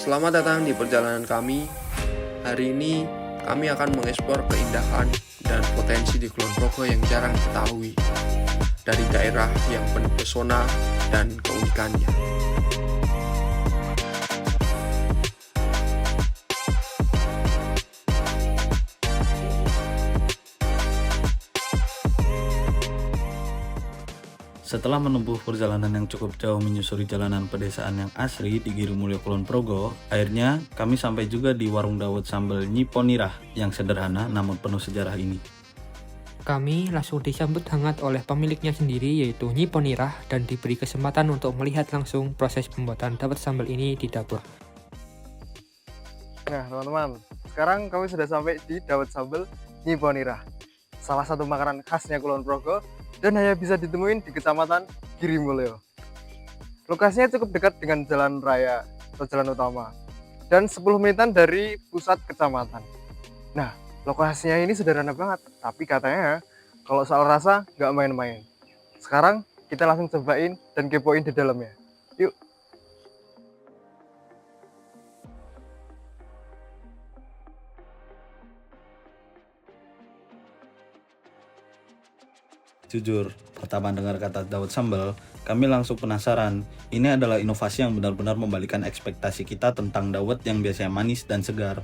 Selamat datang di perjalanan kami. Hari ini kami akan mengeksplor keindahan dan potensi di Kulon Progo yang jarang diketahui dari daerah yang penuh pesona dan keunikannya. Setelah menempuh perjalanan yang cukup jauh menyusuri jalanan pedesaan yang asri di Girumulyo Kulon Progo, akhirnya kami sampai juga di warung dawet sambal Nyi Ponirah yang sederhana namun penuh sejarah ini. Kami langsung disambut hangat oleh pemiliknya sendiri yaitu Nyi Ponirah dan diberi kesempatan untuk melihat langsung proses pembuatan dawet sambal ini di dapur. Nah teman-teman, sekarang kami sudah sampai di dawet sambal Nyi Ponirah, salah satu makanan khasnya Kulon Progo dan hanya bisa ditemuin di Kecamatan Girumulyo. Lokasinya cukup dekat dengan jalan raya atau jalan utama dan 10 menitan dari pusat kecamatan. Nah, lokasinya ini sederhana banget, tapi katanya kalau soal rasa nggak main-main. Sekarang kita langsung cobain dan kepoin di dalamnya. Yuk! Jujur, pertama dengar kata dawet sambal, kami langsung penasaran. Ini adalah inovasi yang benar-benar membalikan ekspektasi kita tentang dawet yang biasanya manis dan segar.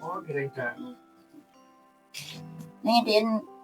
Oh, gereja. Ini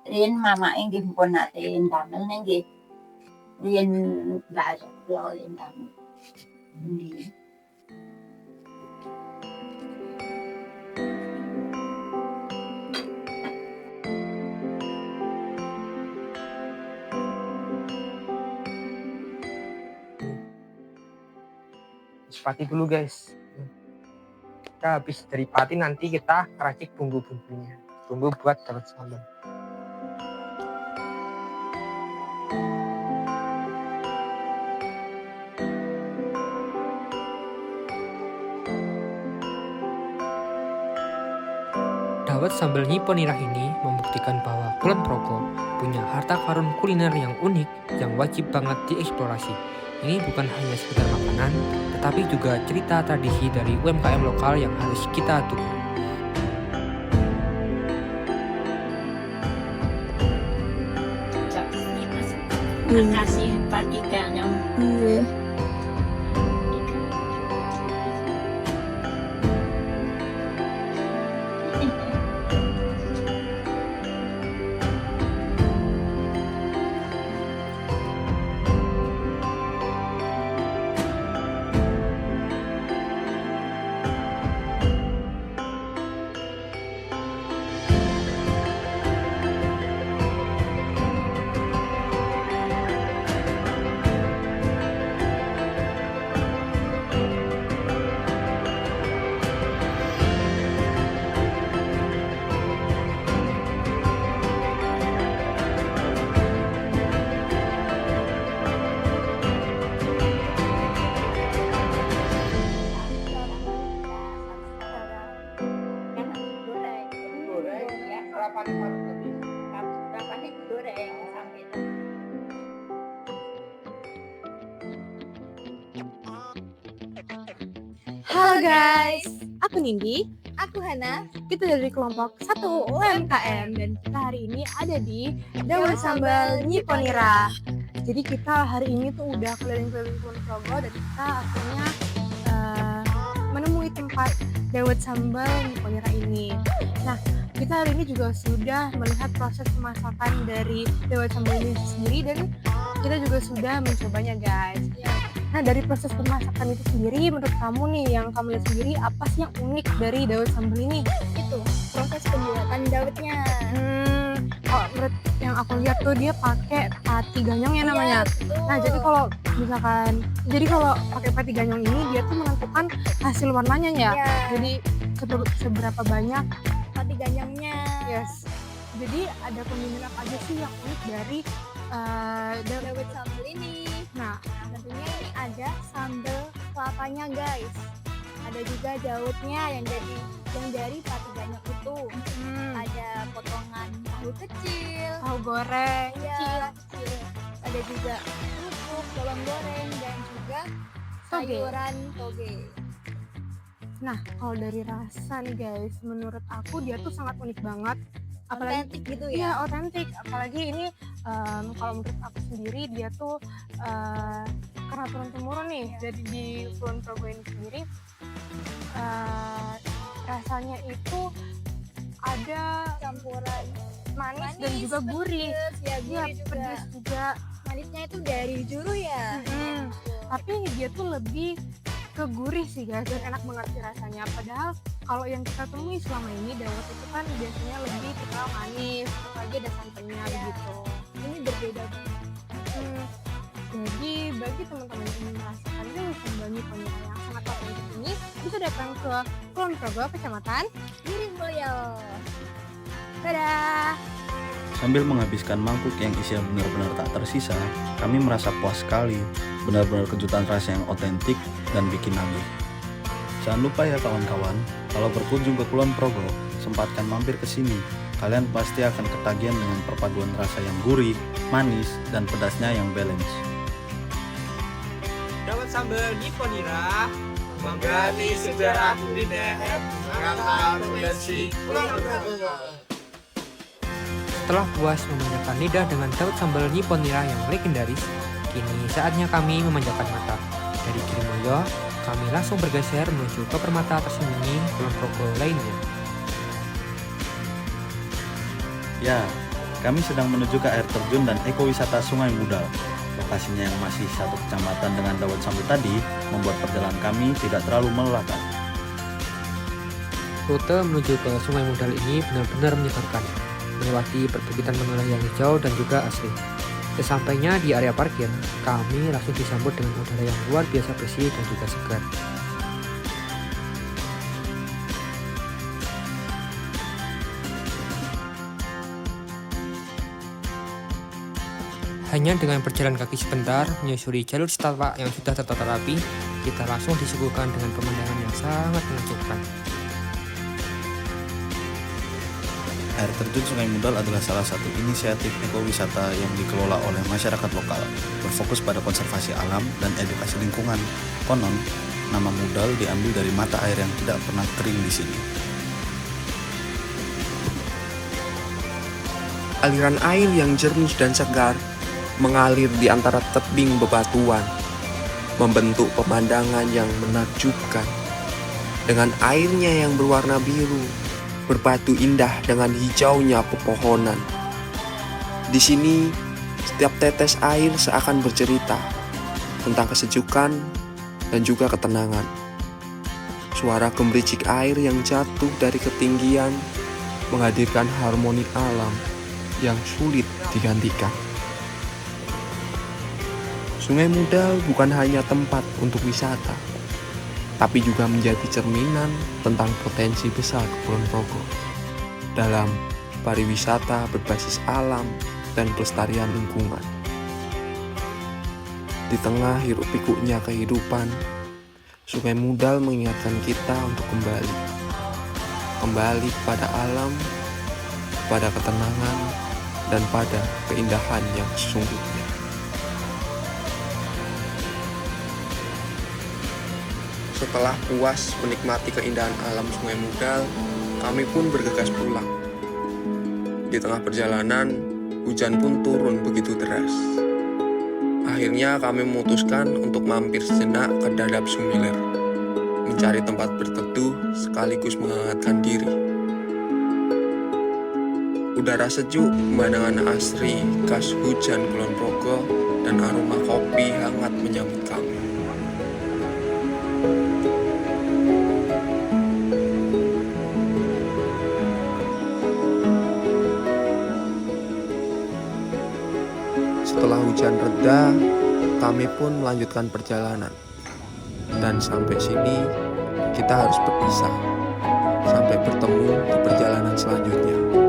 rin mama inggih pun nate damel nggih. Rin bahasa kula rin damel. Pati dulu guys. Kita habis dari pati nanti kita racik bumbu-bumbunya. Bumbu buat dawet sambal. Dawet sambal Nyi Ponirah ini membuktikan bahwa Kulon Progo punya harta karun kuliner yang unik yang wajib banget dieksplorasi. Ini bukan hanya sekedar makanan, tetapi juga cerita tradisi dari UMKM lokal yang harus kita dukung. Makasih patikannya. Halo guys, aku Nindi, aku Hana. Kita dari kelompok 1 UMKM dan kita hari ini ada di dawet sambal Nyi Ponirah. Jadi kita hari ini tuh udah keliling-keliling Kulon Progo dan kita akhirnya menemui tempat dawet sambal Nyi Ponirah ini. Nah, kita hari ini juga sudah melihat proses pemasakan dari dawet sambal ini sendiri dan kita juga sudah mencobanya guys. Nah, dari proses pemasakan itu sendiri, menurut kamu nih, yang kamu lihat sendiri, apa sih yang unik dari dawet sambal ini? Itu proses pembuatan dawetnya. menurut yang aku lihat tuh dia pakai pati ganyong ya namanya. Nah, jadi kalau pakai pati ganyong ini dia tuh menentukan hasil warnanya ya. Iya. Jadi seberapa banyak Pati ganyangnya. yes. Jadi ada pemilihan apa aja sih yang unik dari Dawet sambal ini. nah, Tentunya ini ada sambal kelapanya guys. Ada juga jawetnya yang dari pati ganyong itu. Ada potongan tahu kecil. tahu goreng. Iya, kecil. Ada juga kerupuk, bawang goreng dan juga Toge. sayuran toge. Nah, kalau dari rasa nih guys, menurut aku dia tuh sangat unik banget. Apalagi Otentik gitu iya ya. otentik. Apalagi ini kalau menurut aku sendiri dia tuh karena turun temurun nih dari di Kulon Progo ini sendiri. Rasanya itu ada Campuran manis dan juga gurih. pedes, ya Iya, gurih juga. pedas juga. Manisnya itu dari juru ya. Mm-mm. Tapi dia tuh lebih ke gurih sih guys dan enak banget sih rasanya. Padahal kalau yang kita temui selama ini dawet itu kan biasanya lebih kenal manis, apalagi ada santannya Iya. begitu. Ini berbeda banget. Jadi bagi teman-teman yang ingin merasakan dawet sambal Niponira yang sangat otentik ini bisa datang ke Kulon Progo, Kecamatan Girimulyo. Dadah! Sambil menghabiskan mangkuk yang isinya benar-benar tak tersisa, kami merasa puas sekali. Benar-benar kejutan rasa yang otentik dan bikin nagih. Jangan lupa ya kawan-kawan, kalau berkunjung ke Kulon Progo, sempatkan mampir ke sini. Kalian pasti akan ketagihan dengan perpaduan rasa yang gurih, manis, dan pedasnya yang balance. Dawet sambal Niponira menggali sejarah kuliner mengangkat potensi Kulon Progo. Setelah puas memanjakan lidah dengan dawet sambal Niponira yang legendaris, kini saatnya kami memanjakan mata. Dari Girimulyo, kami langsung bergeser menuju ke permata tersembunyi Kulon Progo lainnya. Ya, kami sedang menuju ke air terjun dan ekowisata Sungai Mudal. Lokasinya yang masih satu kecamatan dengan dawet sambal tadi membuat perjalanan kami tidak terlalu melelahkan. Rute menuju ke Sungai Mudal ini benar-benar menyegarkan, melewati perbukitan menara yang hijau dan juga asri. Sesampainya di area parkir, kami langsung disambut dengan udara yang luar biasa bersih dan juga segar. Hanya dengan berjalan kaki sebentar, menyusuri jalur setapak yang sudah tertata rapi, kita langsung disuguhkan dengan pemandangan yang sangat menakjubkan. Air terjun Sungai Mudal adalah salah satu inisiatif ekowisata yang dikelola oleh masyarakat lokal, berfokus pada konservasi alam dan edukasi lingkungan. Konon, nama Mudal diambil dari mata air yang tidak pernah kering di sini. Aliran air yang jernih dan segar mengalir di antara tebing bebatuan, membentuk pemandangan yang menakjubkan. Dengan airnya yang berwarna biru, berbatu indah dengan hijaunya pepohonan. Di sini, setiap tetes air seakan bercerita tentang kesejukan dan juga ketenangan. Suara gemericik air yang jatuh dari ketinggian menghadirkan harmoni alam yang sulit digantikan. Sungai Mudal bukan hanya tempat untuk wisata, tapi juga menjadi cerminan tentang potensi besar Kulon Progo dalam pariwisata berbasis alam dan pelestarian lingkungan. Di tengah hiruk-pikuknya kehidupan, Sungai Mudal mengingatkan kita untuk kembali pada alam, pada ketenangan, dan pada keindahan yang sesungguhnya. Setelah puas menikmati keindahan alam Sungai Mudal, kami pun bergegas pulang. Di tengah perjalanan, hujan pun turun begitu deras. Akhirnya kami memutuskan untuk mampir sejenak ke Dadap Sumiler, mencari tempat berteduh sekaligus menghangatkan diri. Udara sejuk, pemandangan asri, khas hujan Kulon Progo, dan aroma kopi hangat menyambut kami. Setelah hujan reda, kami pun melanjutkan perjalanan. Dan sampai sini, kita harus berpisah. Sampai bertemu di perjalanan selanjutnya.